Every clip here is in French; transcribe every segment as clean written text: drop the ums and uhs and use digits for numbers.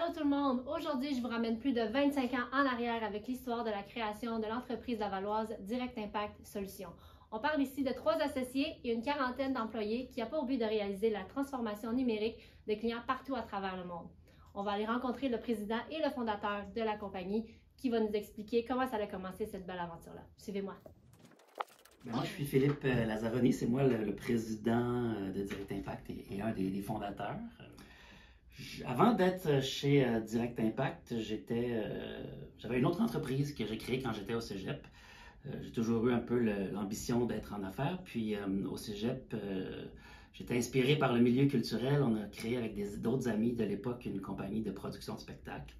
Allô tout le monde! Aujourd'hui, je vous ramène plus de 25 ans en arrière avec l'histoire de la création de l'entreprise lavalloise Direct Impact Solutions. On parle ici de 3 associés et une quarantaine d'employés qui a pour but de réaliser la transformation numérique de clients partout à travers le monde. On va aller rencontrer le président et le fondateur de la compagnie qui va nous expliquer comment ça a commencé cette belle aventure-là. Suivez-moi! Moi, je suis Philippe Lazzaroni, c'est moi le président de Direct Impact et un des fondateurs. Avant d'être chez Direct Impact, j'avais une autre entreprise que j'ai créée quand j'étais au cégep. J'ai toujours eu un peu l'ambition d'être en affaires. Puis au cégep, j'étais inspiré par le milieu culturel. On a créé avec d'autres amis de l'époque une compagnie de production de spectacles.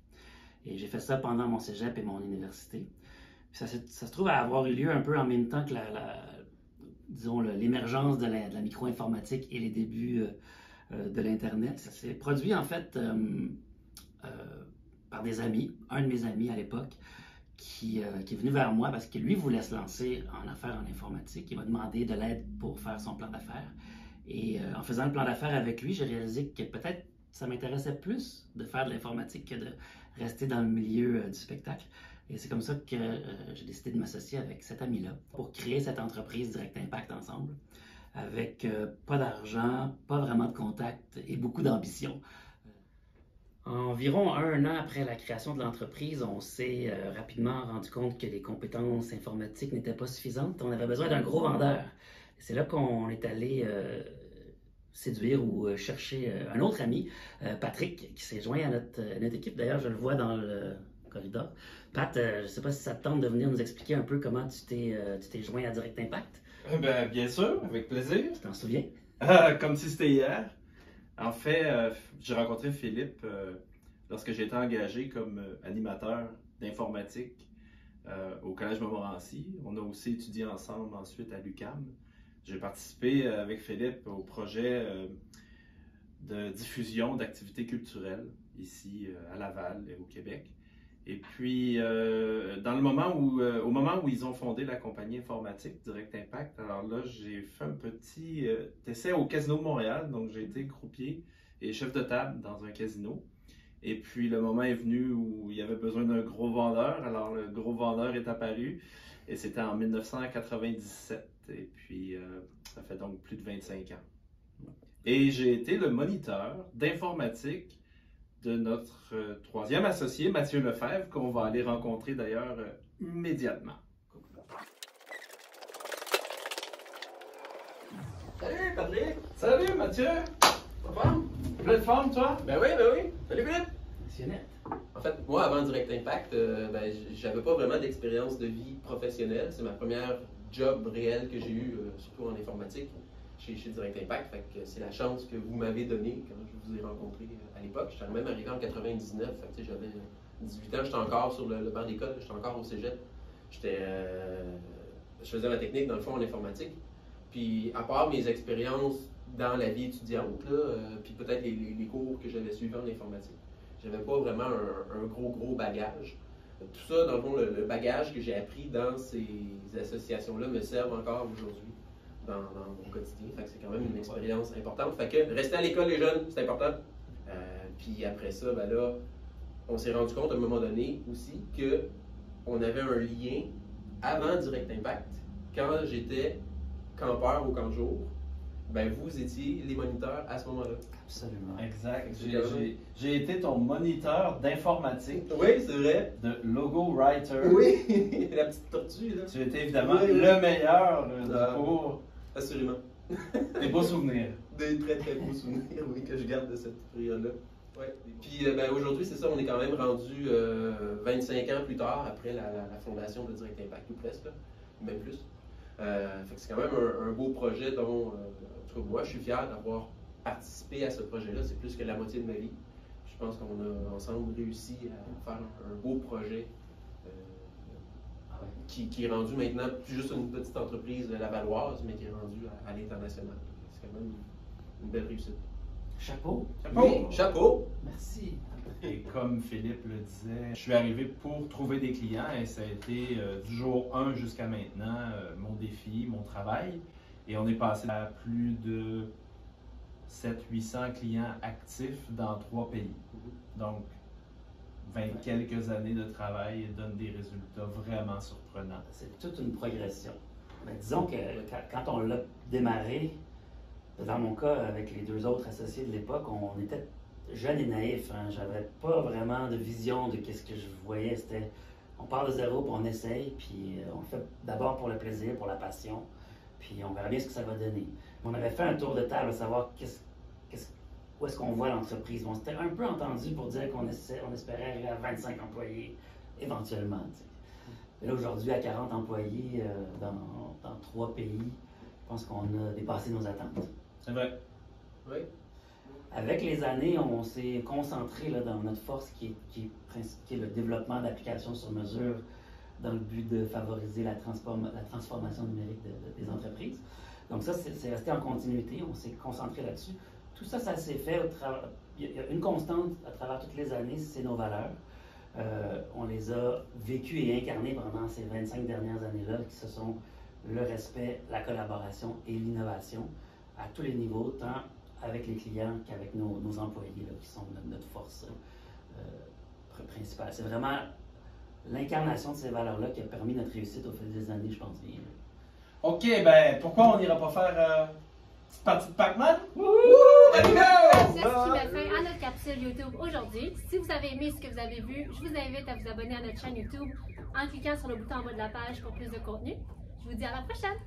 Et j'ai fait ça pendant mon cégep et mon université. Puis ça se trouve à avoir eu lieu un peu en même temps que disons, l'émergence de la micro-informatique et les débuts de l'Internet. Ça s'est produit en fait par des amis, un de mes amis à l'époque, qui est venu vers moi parce que lui voulait se lancer en affaires en informatique. Il m'a demandé de l'aide pour faire son plan d'affaires. Et en faisant le plan d'affaires avec lui, j'ai réalisé que peut-être ça m'intéressait plus de faire de l'informatique que de rester dans le milieu du spectacle. Et c'est comme ça que j'ai décidé de m'associer avec cet ami-là pour créer cette entreprise Direct Impact ensemble, avec pas d'argent, pas vraiment de contact et beaucoup d'ambition. Environ un an après la création de l'entreprise, on s'est rapidement rendu compte que les compétences informatiques n'étaient pas suffisantes. On avait besoin d'un gros vendeur. C'est là qu'on est allé séduire ou chercher un autre ami, Patrick, qui s'est joint à notre équipe. D'ailleurs, je le vois dans le corridor. Pat, je ne sais pas si ça te tente de venir nous expliquer un peu comment tu t'es joint à Direct Impact. Ben, bien sûr, avec plaisir. Tu t'en souviens? Comme si c'était hier. En fait, j'ai rencontré Philippe lorsque j'ai été engagé comme animateur d'informatique au Collège Montmorency. On a aussi étudié ensemble ensuite à l'UQAM. J'ai participé avec Philippe au projet de diffusion d'activités culturelles ici à Laval et au Québec. Et puis, au moment où ils ont fondé la compagnie informatique Direct Impact, alors là, j'ai fait un petit essai au Casino de Montréal. Donc, j'ai été croupier et chef de table dans un casino. Et puis, le moment est venu où il y avait besoin d'un gros vendeur. Alors, le gros vendeur est apparu et c'était en 1997. Et puis, ça fait donc plus de 25 ans. Et j'ai été le moniteur d'informatique de notre troisième associé, Mathieu Lefebvre, qu'on va aller rencontrer d'ailleurs immédiatement. Salut Patrick! Salut Mathieu! En forme? Pleine forme, toi? Ben oui. Salut Philippe! Passionnette. En fait, moi, avant Direct Impact, j'avais pas vraiment d'expérience de vie professionnelle. C'est ma première job réelle que j'ai eue, surtout en informatique, chez Direct Impact. Fait que c'est la chance que vous m'avez donnée quand je vous ai rencontré à l'époque. J'étais même arrivé en 99. Fait que j'avais 18 ans, j'étais encore sur le banc d'école, j'étais encore au cégep. Je faisais la technique, dans le fond, en informatique. Puis, à part mes expériences dans la vie étudiante, puis peut-être les cours que j'avais suivis en informatique, j'avais pas vraiment un gros bagage. Tout ça, dans le fond, le bagage que j'ai appris dans ces associations-là me servent encore aujourd'hui dans mon quotidien. Fait que c'est quand même une expérience importante. Fait que rester à l'école, les jeunes, c'est important. Puis après ça, ben là, on s'est rendu compte à un moment donné aussi qu'on avait un lien avant Direct Impact. Quand j'étais campeur au camp de jour, ben vous étiez les moniteurs à ce moment-là. Absolument. Exact. J'ai été ton moniteur d'informatique. Oui, c'est vrai. De logo writer. Oui, la petite tortue, là. Tu étais évidemment Oui. le meilleur du cours. Assurément. Des beaux souvenirs. Des très beaux souvenirs, oui, que je garde de cette période-là. Ouais. Puis aujourd'hui, c'est ça, on est quand même rendu 25 ans plus tard, après la fondation de Direct Impact, ou presque, là, même plus. Fait que c'est quand même un beau projet dont, en tout cas, moi, je suis fier d'avoir participé à ce projet-là. C'est plus que la moitié de ma vie. Je pense qu'on a ensemble réussi à faire un beau projet qui est rendu maintenant plus juste une petite entreprise lavalloise, mais qui est rendu à l'international. C'est quand même une belle réussite. Chapeau. Oui, chapeau! Merci. Et comme Philippe le disait, je suis arrivé pour trouver des clients et ça a été du jour 1 jusqu'à maintenant mon défi, mon travail. Et on est passé à plus de 700-800 clients actifs dans 3 pays. Donc, 20 quelques années de travail donnent des résultats vraiment surprenants. C'est toute une progression. Mais disons que quand on l'a démarré, dans mon cas, avec les deux autres associés de l'époque, on était jeunes et naïfs. Hein. J'avais pas vraiment de vision de ce que je voyais. C'était, on part de zéro, puis on essaye, puis on le fait d'abord pour le plaisir, pour la passion, puis on verra bien ce que ça va donner. On avait fait un tour de table à savoir où est-ce qu'on voit l'entreprise. On s'était un peu entendu pour dire qu'on espérait arriver à 25 employés éventuellement. T'sais. Et là, aujourd'hui, à 40 employés dans 3 pays, je pense qu'on a dépassé nos attentes. C'est vrai. Oui. Avec les années, on s'est concentré là, dans notre force qui est le développement d'applications sur mesure dans le but de favoriser la transformation numérique des entreprises. Donc ça, c'est resté en continuité, on s'est concentré là-dessus. Tout ça, ça s'est fait il y a une constante à travers toutes les années, c'est nos valeurs. On les a vécues et incarnées pendant ces 25 dernières années-là, qui ce sont le respect, la collaboration et l'innovation à tous les niveaux, tant avec les clients qu'avec nos employés, là, qui sont notre force principale. C'est vraiment l'incarnation de ces valeurs-là qui a permis notre réussite au fil des années, je pense bien. OK, ben pourquoi on n'ira pas faire une petite partie de Pac-Man? C'est ce qui met fin à notre capsule YouTube aujourd'hui. Si vous avez aimé ce que vous avez vu, je vous invite à vous abonner à notre chaîne YouTube en cliquant sur le bouton en bas de la page pour plus de contenu. Je vous dis à la prochaine!